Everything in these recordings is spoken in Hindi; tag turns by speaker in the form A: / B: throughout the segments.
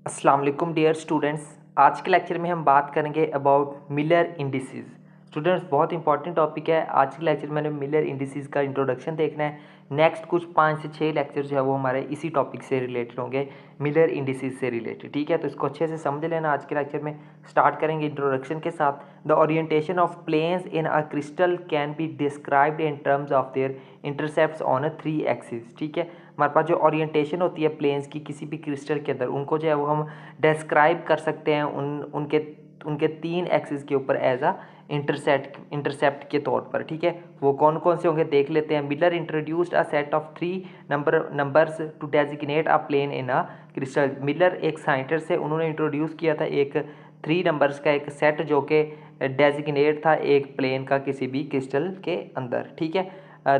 A: अस्सलाम वालेकुम डियर स्टूडेंट्स। आज के लेक्चर में हम बात करेंगे अबाउट मिलर इंडिसेस। स्टूडेंट्स, बहुत इंपॉर्टेंट टॉपिक है। आज के लेक्चर में हमें मिलर इंडिसेस का इंट्रोडक्शन देखना है। नेक्स्ट कुछ 5 से 6 लेक्चर जो है वो हमारे इसी टॉपिक से रिलेटेड होंगे, मिलर इंडिसेस से रिलेटेड। ठीक है, तो इसको अच्छे से समझ लेना। आज के लेक्चर में स्टार्ट करेंगे इंट्रोडक्शन के साथ। The orientation of planes in a crystal can be described in terms of their intercepts on a 3 axis. ठीक है, हमारे पास जो ओरिएंटेशन होती है प्लेन्स की किसी भी क्रिस्टल के अंदर, उनको जो है वो हम डिस्क्राइब कर सकते हैं उनके उनके 3 एक्सिस के ऊपर एज अ इंटरसेप्ट के तौर पर। ठीक है, वो कौन कौन से होंगे देख लेते हैं। Miller introduced a set of 3 numbers to designate a plane in a crystal. Miller एक साइंटिस्ट है, उन्होंने इंट्रोड्यूस किया था एक 3 नंबर्स का एक सेट जो कि डेजिग्नेट था एक प्लेन का किसी भी क्रिस्टल के अंदर। ठीक है,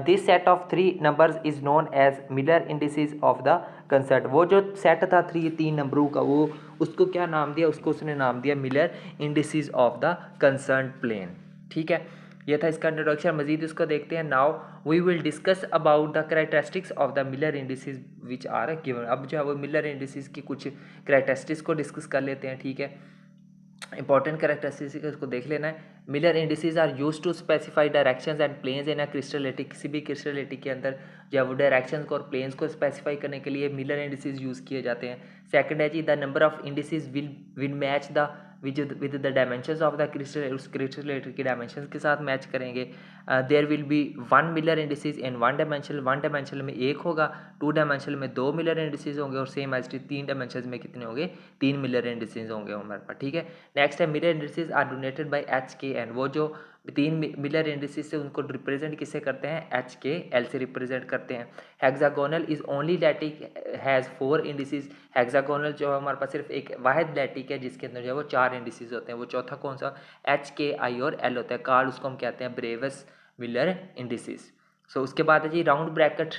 A: this set of 3 numbers is known as Miller indices of the concert. वो जो सेट था 3 नंबरों का, वो उसको क्या नाम दिया, उसको उसने नाम दिया Miller indices of the concern plane. ठीक है, ये था इसका इंट्रोडक्शन। मजीद इसको देखते हैं। Now we will discuss about the characteristics of the Miller indices which are given. अब जो है वो मिलर इंडिसेस की कुछ कैरेक्टरिस्टिक्स को डिस्कस कर लेते हैं। ठीक है, इंपॉर्टेंट कैरेक्टरिस्टिक्स इसको देख लेना है। Miller indices are used to specify directions and planes in a crystal lattice. किसी भी क्रिस्टलिटी के अंदर जो है वो डायरेक्शंस को और प्लेन्स को स्पेसिफाई करने के लिए मिलर इंडिसेस यूज किए जाते हैं। सेकंड है जी, the number of indices will match the with the dimensions of the crystal. उस क्रिस्टलिटी के डायमेंशंस के साथ मैच करेंगे। There will be 1 Miller indices in 1 dimensional. 1 dimensional में 1 होगा, 2 डायमेंशनल में 2 मिलर इंडिसेस होंगे, और सेम एज 3 डायमेंशंस में कितने होंगे, 3 मिलर इंडिसेस होंगे हमारे पास। ठीक है, नेक्स्ट है Miller indices are denoted by h k n. वो जो 3 मिलर इंडिसेस से उनको रिप्रेजेंट किससे करते हैं, एच के एल से रिप्रेजेंट करते हैं। Hexagonal is only lattice has 4 indices. Hexagonal जो है हमारे पास सिर्फ एक वाहिद लैटिक है जिसके अंदर जो है वो 4 इंडिसेस होते हैं। वो चौथा कौन सा, एच के आई और एल होता है। कार्ड उसको हम कहते हैं ब्रेवस मिलर इंडिसेस। सो उसके बाद है जी, round bracket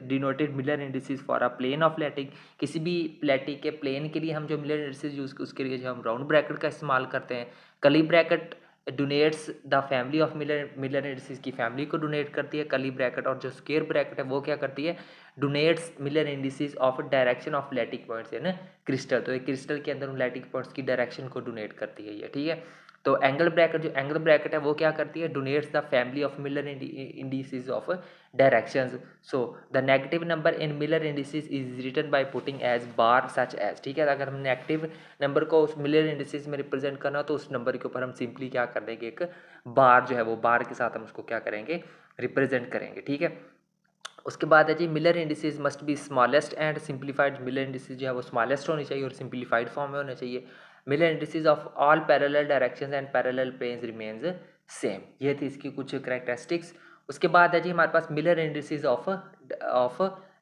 A: denoted Miller indices for a plane of lattice. किसी भी लैटिक के प्लेन के लिए हम जो मिलर इंडिसेस यूज उसके लिए जो हम राउंड ब्रैकेट का इस्तेमाल करते हैं। Curly bracket denotes the family of Miller indices की फैमिली को डोनेट करती है कली ब्रैकेट। और जो स्क्वायर ब्रैकेट है वो क्या करती है, denotes Miller indices of direction of lattice points है ना क्रिस्टल। तो एक क्रिस्टल के अंदर उन लैटिक पॉइंट्स की डायरेक्शन को डोनेट करती है ये। ठीक है, तो एंगल ब्रैकेट, जो एंगल ब्रैकेट है वो क्या करती है, denotes the family of Miller indices of directions. So the negative number in Miller indices is written by putting as bar such as. ठीक है, अगर हम नेगेटिव नंबर को उस मिलर इंडिसेस में रिप्रेजेंट करना तो उस नंबर के ऊपर हम सिंपली क्या कर देंगे, एक बार जो है वो बार के साथ हम उसको क्या करेंगे, रिप्रेजेंट करेंगे। ठीक है, उसके बाद है जी, Miller indices must be smallest and simplified. Miller indices जो है वो स्मॉलेस्ट होनी चाहिए और सिंप्लीफाइड फॉर्म में होना चाहिए। Miller indices of all parallel directions and parallel planes remains same. ये थी इसकी कुछ कैरेक्टरिस्टिक्स। उसके बाद है जी हमारे पास मिलर इंडिसेस ऑफ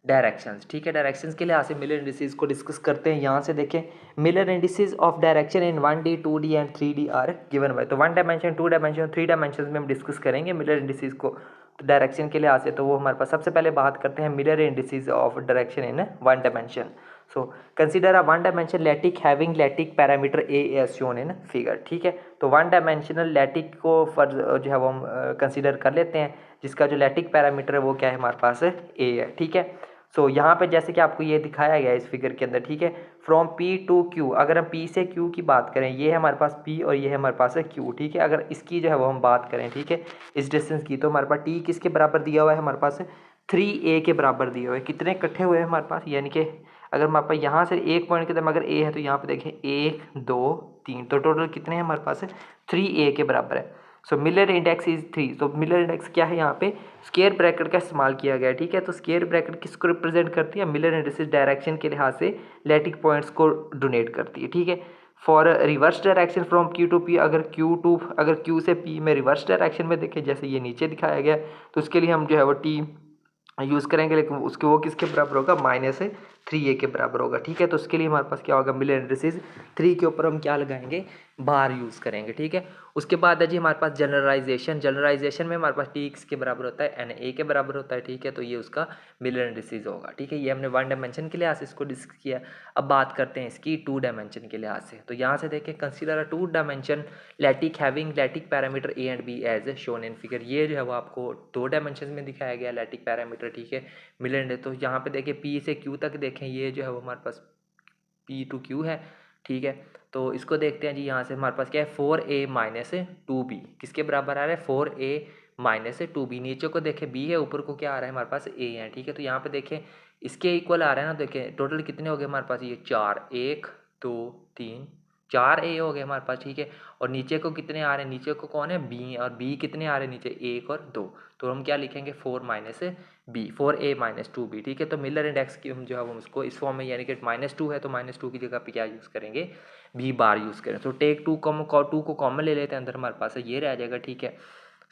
A: डायरेक्शंस। ठीक है, डायरेक्शंस के लिहाज से मिलर इंडिसेस को डिस्कस करते हैं। यहाँ से देखें, Miller indices of direction in 1D 2D and 3D are given by. तो 1 डायमेंशन, 2 डायमेंशन, 3 डायमेंशन में हम डिस्कस करेंगे मिलर इंडिसेस को तो डायरेक्शन के लिहाज से। तो वो हमारे पास सबसे पहले बात करते हैं Miller indices of direction in 1 dimension. So consider a 1 dimension lattice having lattice parameter a as shown in figure. ठीक है, तो 1 डायमेंशनल लैटिक को जो है वो हम कंसीडर कर लेते हैं, जिसका जो लैटिक पैरामीटर है वो क्या है हमारे पास, ए है। ठीक है, सो यहाँ पे जैसे कि आपको ये दिखाया गया है इस फिगर के अंदर। ठीक है, फ्रॉम पी टू क्यू, अगर हम पी से क्यू की बात करें, ये है हमारे पास पी और ये है हमारे पास है क्यू। ठीक है, अगर इसकी जो है वो हम बात करें, ठीक है, इस डिस्टेंस की, तो हमारे पास टी किसके बराबर दिया हुआ है, हमारे पास 3a के बराबर दिया हुआ है। कितने इकट्ठे हुए हैं हमारे पास, यानी कि अगर हमारे पास यहाँ से एक पॉइंट के अंदर अगर a है तो यहाँ पे देखें 1 2 3, तो टोटल कितने हैं हमारे पास, 3a के बराबर है। सो मिलर इंडेक्स इज 3। तो मिलर इंडेक्स क्या है, यहाँ पे स्क्वायर ब्रैकेट का इस्तेमाल किया गया है। ठीक है, तो स्क्वायर ब्रैकेट किसको रिप्रेजेंट करती है, मिलर इंडेक्स डायरेक्शन के लिहाज से लैटिक पॉइंट्स को डोनेट करती है। ठीक है, for reverse direction from q to p, अगर क्यू से पी में रिवर्स डायरेक्शन में देखें, जैसे ये नीचे दिखाया गया, तो उसके लिए हम जो है वो टी यूज़ करेंगे, लेकिन उसके वो किसके बराबर होगा, -3a के बराबर होगा। ठीक है, तो उसके लिए हमारे पास क्या होगा, मिलर इंडिसेस 3 के ऊपर हम क्या लगाएंगे, बार यूज़ करेंगे। ठीक है, उसके बाद है जी हमारे पास जनरलाइजेशन में हमारे पास टी किसके बराबर होता है, एन ए के बराबर होता है। ठीक है, तो ये उसका मिलर इंडिसेस होगा। ठीक है, ये हमने 1 डायमेंशन के लिहाज से इसको डिस्कस किया। अब बात करते हैं इसकी 2 डायमेंशन के लिहाज से। तो यहाँ से देखें, consider a 2 dimension lattice having lattice parameter a and b as shown in figure. ये जो है वो आपको 2 डायमेंशन में दिखाया गया लैटिक पैरामीटर। ठीक है, मिलर। तो यहाँ पे देखिए पी से क्यू तक देखें, ये जो है वो हमारे पास P2Q है, ठीक है। तो इसको देखते हैं जी, यहाँ से हमारे पास क्या है 4A माइनस 2B किसके बराबर आ रहा है 4A माइनस 2B। नीचे को देखें B है, ऊपर को क्या आ रहा है हमारे पास A है, ठीक है। तो यहाँ पे देखें इसके इक्वल आ रहा है ना, देखें टोटल कितने हो गए हमारे पास ये 4, 1 2 3 4A हो गए हमारे पास, ठीक है। और नीचे को कितने आ रहे हैं, नीचे को कौन है B, और B कितने आ रहे हैं नीचे 1 और 2। तो हम क्या लिखेंगे 4 minus B 4A minus 2B, ठीक है। तो मिलर इंडेक्स की हम जो है वो उसको इस फॉर्म में, यानी कि -2 है तो -2 की जगह पे क्या यूज़ करेंगे B बार यूज़ करें। तो टेक 2 को कॉमन ले लेते हैं, अंदर हमारे पास ये रह जाएगा, ठीक है।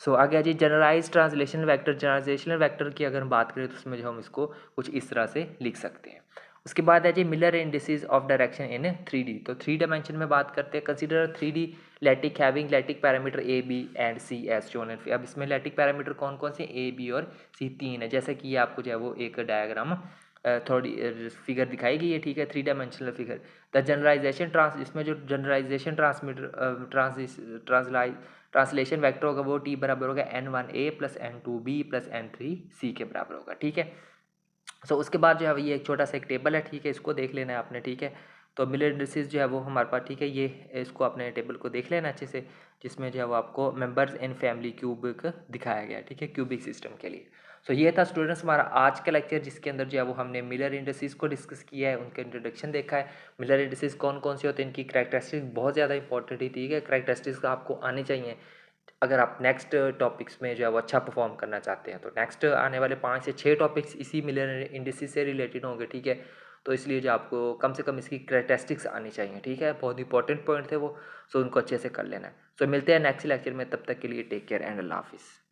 A: सो आगे जी जनरलाइज ट्रांसलेशनल वेक्टर। जनरलाइजेशनल वेक्टर की अगर हम बात करें तो उसमें जो हम इसको कुछ इस तरह से लिख सकते हैं। उसके बाद है जी Miller indices of direction in 3D। तो 3 डायमेंशन में बात करते हैं। Consider 3D lattice having lattice parameter A B and C as shown in. अब इसमें लैटिक पैरामीटर कौन कौन से A B और C 3 है, जैसे कि ये आपको जो है वो एक डायग्राम थोड़ी फिगर दिखाई गई है, ठीक है, 3 डायमेंशनल फिगर। द जनरलाइजेशन इसमें जो जनरलाइजेशन ट्रांसलेशन वेक्टर होगा वो T बराबर होगा N1A plus N2B plus N3C के बराबर होगा, ठीक है। सो उसके बाद जो है ये एक छोटा सा एक टेबल है, ठीक है, इसको देख लेना है आपने, ठीक है। तो मिलर इंडिसेस जो है वो हमारे पास, ठीक है, ये इसको अपने टेबल को देख लेना अच्छे से, जिसमें जो है वो आपको मेंबर्स इन फैमिली क्यूबिक दिखाया गया है, ठीक है, क्यूबिक सिस्टम के लिए। सो ये था स्टूडेंट्स हमारा आज का लेक्चर, जिसके अंदर जो है वो हमने मिलर इंडिसेस को डिस्कस किया है, उनका इंट्रोडक्शन देखा है। मिलर इंडिसेस कौन कौन से होते हैं, इनकी करैक्टरिस्टिक्स बहुत ज़्यादा इंपॉर्टेंट है, ठीक है। करैक्टरिस्टिक्स आपको आनी चाहिए अगर आप नेक्स्ट टॉपिक्स में जो है वो अच्छा परफॉर्म करना चाहते हैं। तो नेक्स्ट आने वाले 5 से 6 टॉपिक्स इसी मिलर इंडिसेस से रिलेटेड होंगे, ठीक है। तो इसलिए जो आपको कम से कम इसकी करैक्टरिस्टिक्स आनी चाहिए, ठीक है, बहुत इंपॉर्टेंट पॉइंट थे वो। सो उनको अच्छे से कर लेना है। सो मिलते हैं नेक्स्ट लेक्चर में, तब तक के लिए टेक केयर एंड अल्लाह हाफिज़।